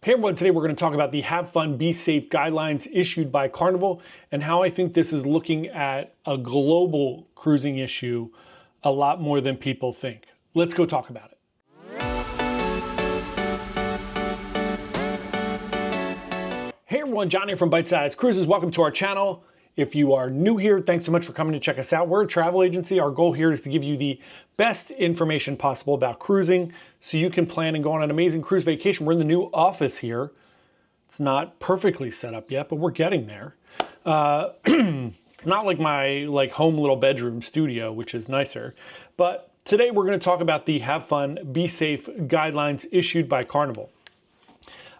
Hey everyone, today we're going to talk about the Have Fun, Be Safe guidelines issued by Carnival and how I think this is looking at a global cruising issue a lot more than people think. Let's go talk about it. Hey everyone, John here from Byte Cruises. Welcome to our channel. If you are new here, thanks so much for coming to check us out. We're a travel agency. Our goal here is to give you the best information possible about cruising so you can plan and go on an amazing cruise vacation. We're in the new office here. It's not perfectly set up yet, but we're getting there. It's not like my home little bedroom studio, which is nicer. But today we're going to talk about the Have Fun, Be Safe guidelines issued by Carnival.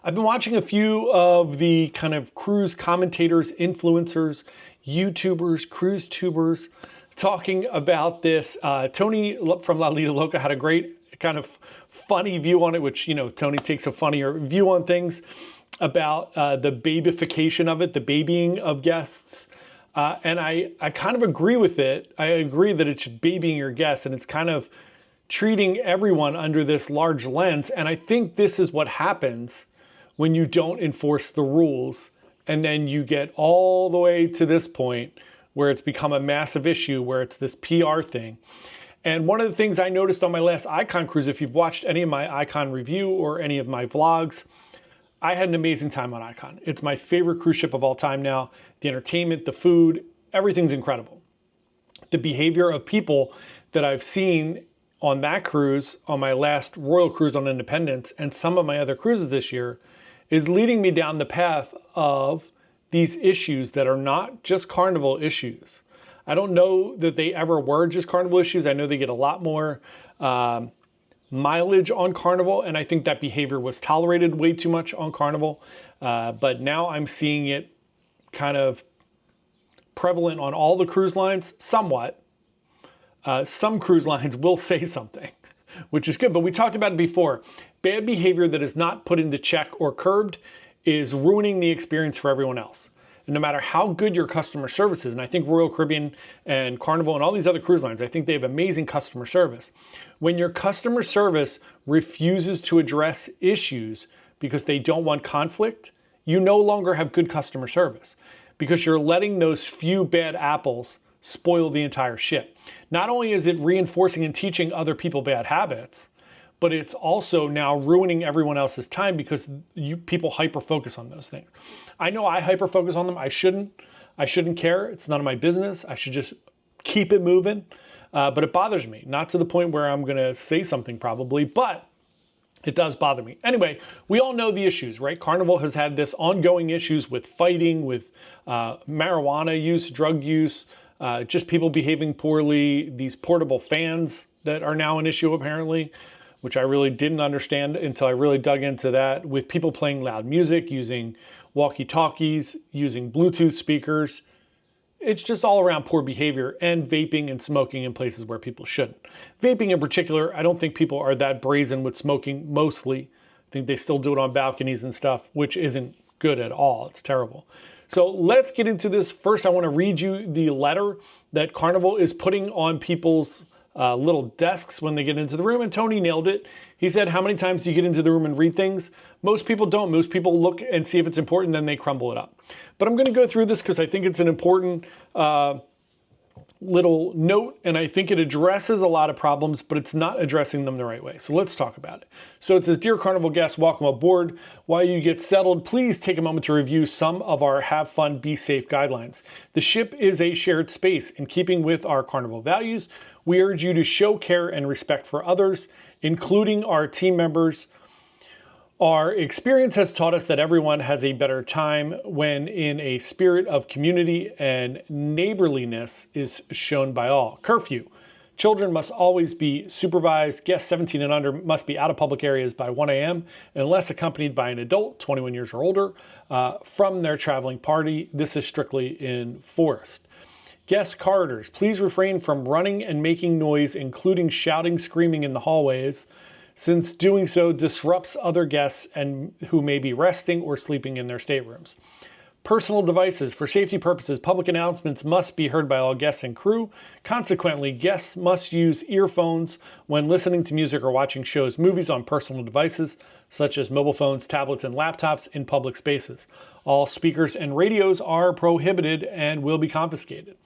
I've been watching a few of the kind of cruise commentators, influencers, YouTubers, cruise tubers talking about this. Tony from La Lita Loca had a great kind of funny view on it, which, you know, Tony takes a funnier view on things about the babyfication of it, the babying of guests. And I kind of agree with it. I agree that it's babying your guests and it's kind of treating everyone under this large lens. And I think this is what happens when you don't enforce the rules and then you get all the way to this point where it's become a massive issue, where it's this PR thing. And one of the things I noticed on my last Icon cruise, if you've watched any of my Icon review or any of my vlogs, I had an amazing time on Icon. It's my favorite cruise ship of all time now. The entertainment, the food, everything's incredible. The behavior of people that I've seen on that cruise, on my last Royal cruise on Independence, and some of my other cruises this year, is leading me down the path of these issues that are not just Carnival issues. I don't know that they ever were just Carnival issues. I know they get a lot more mileage on Carnival, and I think that behavior was tolerated way too much on Carnival. But now I'm seeing it kind of prevalent on all the cruise lines, somewhat. Some cruise lines will say something, which is good, but we talked about it before. Bad behavior that is not put into check or curbed is ruining the experience for everyone else. And no matter how good your customer service is, and I think Royal Caribbean and Carnival and all these other cruise lines, I think they have amazing customer service. When your customer service refuses to address issues because they don't want conflict, you no longer have good customer service because you're letting those few bad apples spoil the entire ship. Not only is it reinforcing and teaching other people bad habits, but it's also now ruining everyone else's time because people hyper-focus on those things. I know I hyper-focus on them. I shouldn't care. It's none of my business. I should just keep it moving. But it bothers me. Not to the point where I'm going to say something probably, but it does bother me. Anyway, we all know the issues, right? Carnival has had this ongoing issues with fighting, with marijuana use, drug use, just people behaving poorly, these portable fans that are now an issue apparently, which I really didn't understand until I really dug into that, with people playing loud music, using walkie-talkies, using Bluetooth speakers. It's just all around poor behavior, and vaping and smoking in places where people shouldn't. Vaping in particular, I don't think people are that brazen with smoking mostly. I think they still do it on balconies and stuff, which isn't good at all. It's terrible. So let's get into this. First, I want to read you the letter that Carnival is putting on people's little desks when they get into the room, and Tony nailed it. He said, how many times do you get into the room and read things? Most people don't. Most people look and see if it's important, then they crumble it up. But I'm going to go through this because I think it's an important little note, and I think it addresses a lot of problems, but it's not addressing them the right way. So let's talk about it. So it says, Dear Carnival guests, welcome aboard. While you get settled, please take a moment to review some of our Have Fun, Be Safe guidelines. The ship is a shared space. In keeping with our Carnival values, we urge you to show care and respect for others, including our team members. Our experience has taught us that everyone has a better time when in a spirit of community and neighborliness is shown by all. Curfew. Children must always be supervised. Guests 17 and under must be out of public areas by 1 a.m. unless accompanied by an adult, 21 years or older, from their traveling party. This is strictly enforced. Guest corridors. Please refrain from running and making noise, including shouting, screaming in the hallways, since doing so disrupts other guests and who may be resting or sleeping in their staterooms. Personal devices. For safety purposes, public announcements must be heard by all guests and crew. Consequently, guests must use earphones when listening to music or watching shows, movies on personal devices, such as mobile phones, tablets, and laptops in public spaces. All speakers and radios are prohibited and will be confiscated.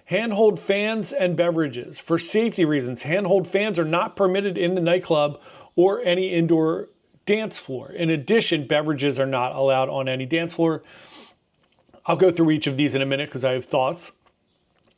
Handhold fans and beverages. For safety reasons, handhold fans are not permitted in the nightclub or any indoor dance floor. In addition, beverages are not allowed on any dance floor. I'll go through each of these in a minute because I have thoughts.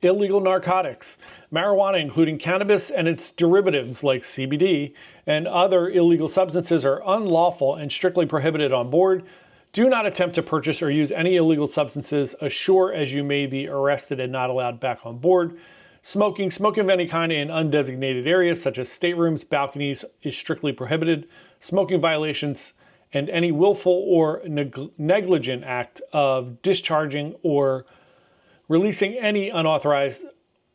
Illegal narcotics. Marijuana, including cannabis and its derivatives like CBD and other illegal substances, are unlawful and strictly prohibited on board. Do not attempt to purchase or use any illegal substances ashore, as you may be arrested and not allowed back on board. Smoking of any kind in undesignated areas such as staterooms, balconies is strictly prohibited. Smoking violations and any willful or negligent act of discharging or releasing any unauthorized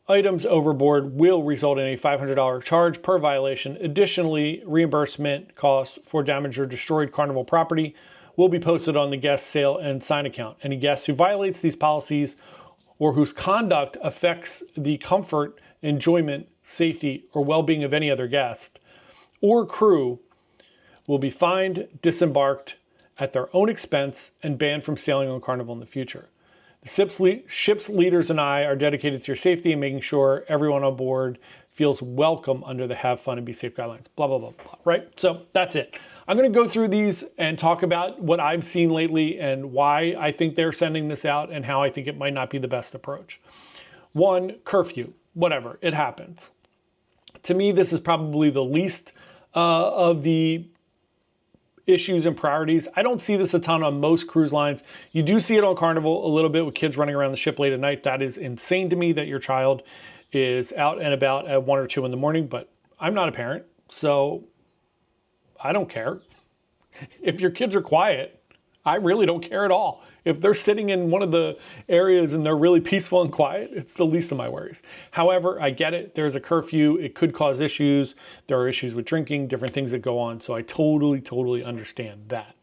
items overboard will result in a $500 charge per violation. Additionally, reimbursement costs for damaged or destroyed Carnival property will be posted on the guest sale and sign account. Any guest who violates these policies or whose conduct affects the comfort, enjoyment, safety, or well-being of any other guest or crew will be fined, disembarked at their own expense, and banned from sailing on Carnival in the future. The ship's leaders and I are dedicated to your safety and making sure everyone on board feels welcome under the have fun and be safe guidelines. Blah, blah, blah, blah, right? So that's it. I'm going to go through these and talk about what I've seen lately and why I think they're sending this out and how I think it might not be the best approach. One, curfew. Whatever, it happens. To me, this is probably the least of the issues and priorities. I don't see this a ton on most cruise lines. You do see it on Carnival a little bit with kids running around the ship late at night. That is insane to me that your child is out and about at 1 or 2 in the morning, but I'm not a parent, so I don't care. If your kids are quiet, I really don't care at all. If they're sitting in one of the areas and they're really peaceful and quiet, it's the least of my worries. However, I get it. There's a curfew. It could cause issues. There are issues with drinking, different things that go on. So I totally understand that.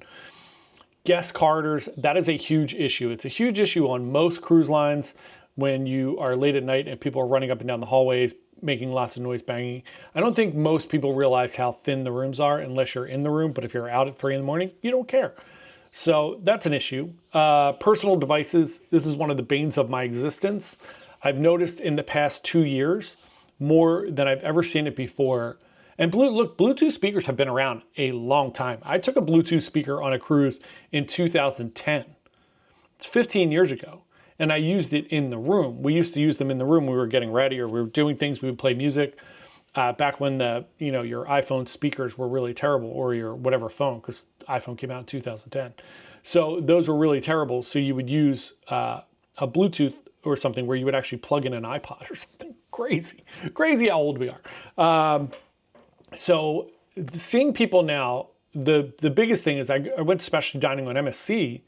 Guest corridors, that is a huge issue. It's a huge issue on most cruise lines when you are late at night and people are running up and down the hallways, making lots of noise, banging. I don't think most people realize how thin the rooms are unless you're in the room. But if you're out at 3 in the morning, you don't care. So that's an issue. Personal devices, this is one of the banes of my existence. I've noticed in the past 2 years, more than I've ever seen it before. And Bluetooth speakers have been around a long time. I took a Bluetooth speaker on a cruise in 2010. It's 15 years ago. And I used it in the room. We used to use them in the room. We were getting ready or we were doing things. We would play music. Back when your iPhone speakers were really terrible, or your whatever phone, because iPhone came out in 2010. So those were really terrible. So you would use a Bluetooth or something where you would actually plug in an iPod or something. Crazy how old we are. So seeing people now, the biggest thing is I went special dining on MSC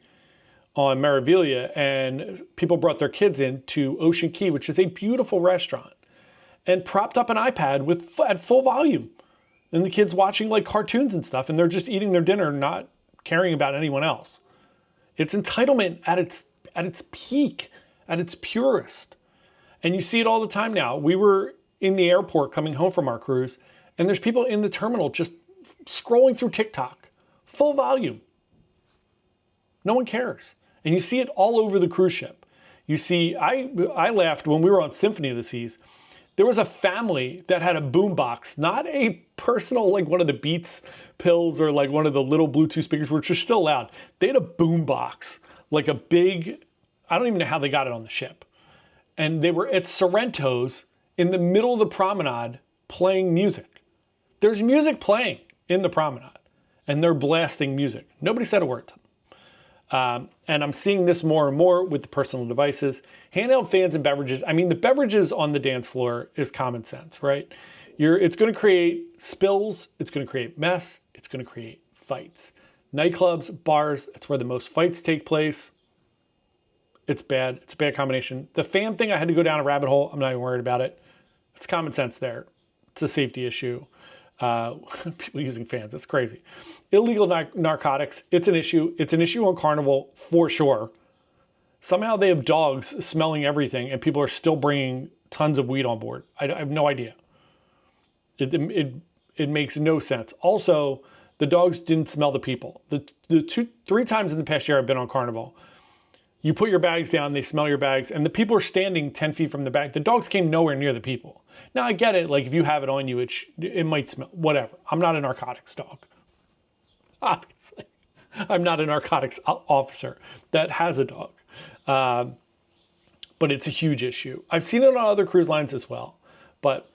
on Meraviglia, and people brought their kids in to Ocean Key, which is a beautiful restaurant, and propped up an iPad at full volume. And the kids watching like cartoons and stuff, and they're just eating their dinner, not caring about anyone else. It's entitlement at its peak, at its purest. And you see it all the time now. We were in the airport coming home from our cruise, and there's people in the terminal just scrolling through TikTok, full volume. No one cares. And you see it all over the cruise ship. You see, I laughed when we were on Symphony of the Seas. There was a family that had a boombox, not a personal, like one of the Beats pills or like one of the little Bluetooth speakers, which are still loud. They had a boombox, like a big, I don't even know how they got it on the ship. And they were at Sorrento's in the middle of the promenade playing music. There's music playing in the promenade, and they're blasting music. Nobody said a word to them. And I'm seeing this more and more with the personal devices. Handheld fans and beverages. I mean, the beverages on the dance floor is common sense, right? It's going to create spills. It's going to create mess. It's going to create fights. Nightclubs, bars, that's where the most fights take place. It's bad. It's a bad combination. The fan thing, I had to go down a rabbit hole. I'm not even worried about it. It's common sense there. It's a safety issue. People using fans, it's crazy. Illegal narcotics, it's an issue. It's an issue on Carnival for sure. Somehow they have dogs smelling everything and people are still bringing tons of weed on board. I have no idea. It makes no sense. Also, the dogs didn't smell the people. The 3 times in the past year I've been on Carnival, you put your bags down, they smell your bags, and the people are standing 10 feet from the bag. The dogs came nowhere near the people. Now I get it, like if you have it on you, it might smell, whatever. I'm not a narcotics dog. Obviously. I'm not a narcotics officer that has a dog. But it's a huge issue. I've seen it on other cruise lines as well, but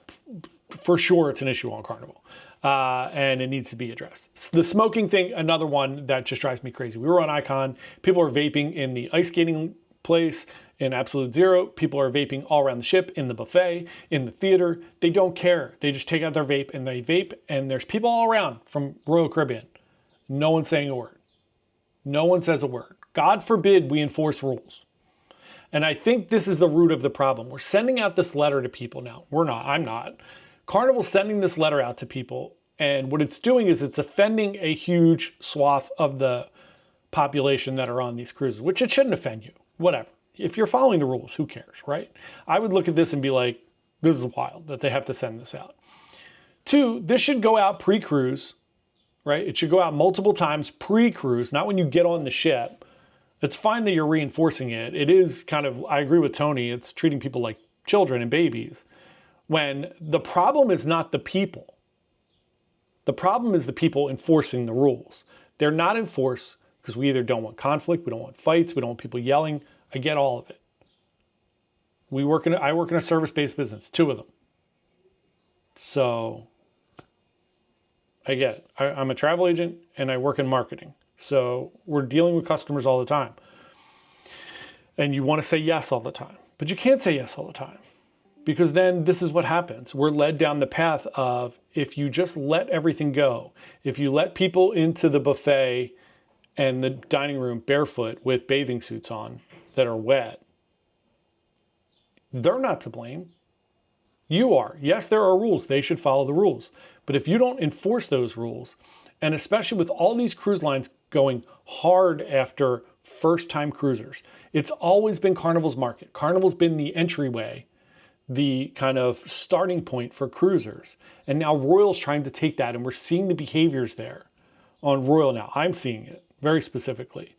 for sure it's an issue on Carnival. And it needs to be addressed. The smoking thing, another one that just drives me crazy. We were on Icon. People are vaping in the ice skating place in Absolute Zero. People are vaping all around the ship, in the buffet, in the theater. They don't care. They just take out their vape and they vape. And there's people all around from Royal Caribbean. No one's saying a word. No one says a word. God forbid we enforce rules. And I think this is the root of the problem. We're sending out this letter to people now. We're not. I'm not. Carnival's sending this letter out to people, and what it's doing is it's offending a huge swath of the population that are on these cruises, which it shouldn't offend you. Whatever. If you're following the rules, who cares, right? I would look at this and be like, this is wild that they have to send this out. 2, this should go out pre-cruise, right? It should go out multiple times pre-cruise, not when you get on the ship. It's fine that you're reinforcing it. It is kind of, I agree with Tony, it's treating people like children and babies. When the problem is not the people. The problem is the people enforcing the rules. They're not enforced because we either don't want conflict, we don't want fights, we don't want people yelling. I get all of it. I work in a service-based business, 2 of them. So I get it. I'm a travel agent and I work in marketing. So we're dealing with customers all the time. And you want to say yes all the time, but you can't say yes all the time. Because then this is what happens. We're led down the path of, if you just let everything go, if you let people into the buffet and the dining room barefoot with bathing suits on that are wet, they're not to blame. You are. Yes, there are rules. They should follow the rules. But if you don't enforce those rules, and especially with all these cruise lines going hard after first-time cruisers, it's always been Carnival's market. Carnival's been the entryway, the kind of starting point for cruisers. And now Royal's trying to take that, and we're seeing the behaviors there on Royal now. I'm seeing it very specifically.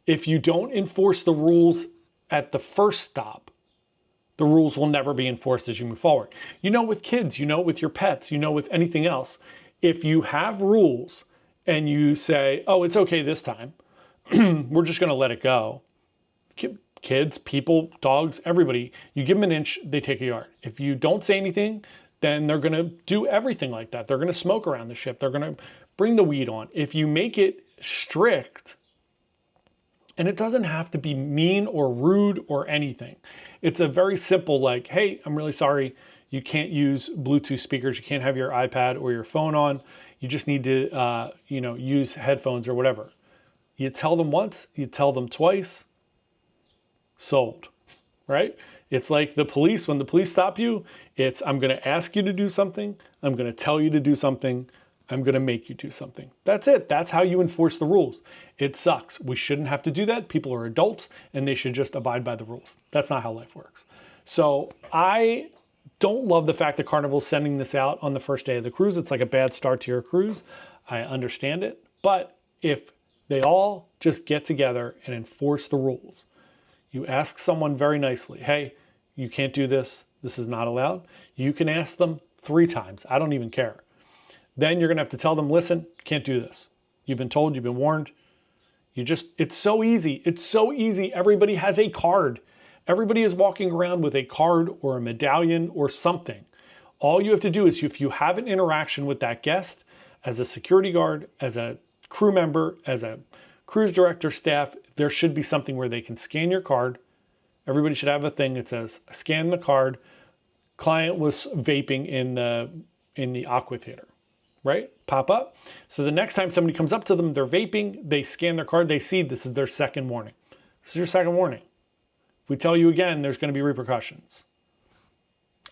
If you don't enforce the rules at the first stop, the rules will never be enforced as you move forward. You know, with kids, you know, with your pets, you know, with anything else. If you have rules and you say, oh, it's okay this time, we're just going to let it go. Kids, people, dogs, everybody, you give them an inch, they take a yard. If you don't say anything, then they're going to do everything like that. They're going to smoke around the ship. They're going to bring the weed on. If you make it strict, and it doesn't have to be mean or rude or anything. It's a very simple, like, hey, I'm really sorry. You can't use Bluetooth speakers. You can't have your iPad or your phone on. You just need to, use headphones or whatever. You tell them once, you tell them twice, sold, right? It's like the police. When the police stop you, it's, I'm going to ask you to do something. I'm going to tell you to do something. I'm going to make you do something. That's it. That's how you enforce the rules. It sucks. We shouldn't have to do that. People are adults and they should just abide by the rules. That's not how life works. So I don't love the fact that Carnival's sending this out on the first day of the cruise. It's like a bad start to your cruise. I understand it. But if they all just get together and enforce the rules, you ask someone very nicely, hey, you can't do this. This is not allowed. You can ask them 3 times. I don't even care. Then you're going to have to tell them, listen, can't do this. You've been told, you've been warned. It's so easy. It's so easy. Everybody has a card. Everybody is walking around with a card or a medallion or something. All you have to do is, if you have an interaction with that guest, as a security guard, as a crew member, as a cruise director, staff, there should be something where they can scan your card. Everybody should have a thing that says, scan the card. Client was vaping in the Aqua Theater. Right? Pop up. So the next time somebody comes up to them, they're vaping, they scan their card, they see this is their second warning. This is your second warning. If we tell you again, there's going to be repercussions.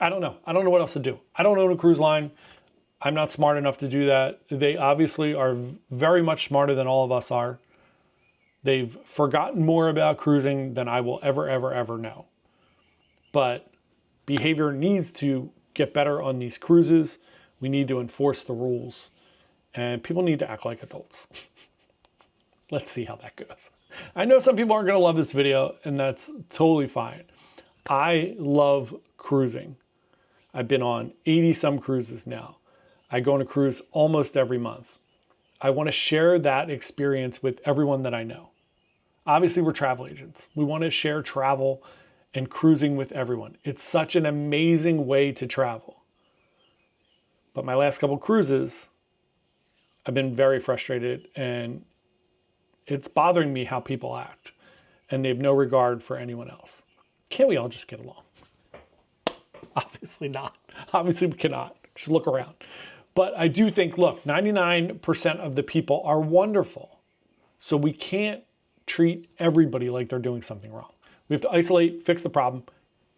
I don't know. I don't know what else to do. I don't own a cruise line. I'm not smart enough to do that. They obviously are very much smarter than all of us are. They've forgotten more about cruising than I will ever know. But behavior needs to get better on these cruises. We need to enforce the rules, and people need to act like adults. Let's see how that goes. I know some people aren't going to love this video, and that's totally fine. I love cruising. I've been on 80 some cruises now. I go on a cruise almost every month. I want to share that experience with everyone that I know. Obviously, we're travel agents. We want to share travel and cruising with everyone. It's such an amazing way to travel. But my last couple cruises, I've been very frustrated, and it's bothering me how people act, and they have no regard for anyone else. Can't we all just get along? Obviously not. Obviously we cannot. Just look around. But I do think, look, 99% of the people are wonderful. So we can't treat everybody like they're doing something wrong. We have to isolate, fix the problem,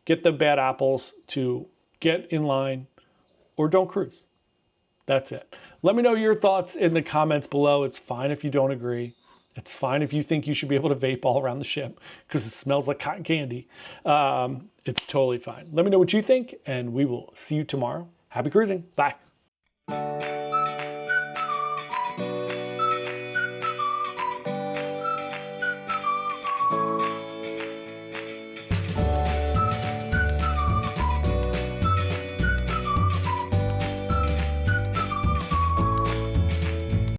get the bad apples to get in line, or don't cruise. That's it. Let me know your thoughts in the comments below. It's fine if you don't agree. It's fine if you think you should be able to vape all around the ship because it smells like cotton candy. It's totally fine. Let me know what you think, and we will see you tomorrow. Happy cruising. Bye.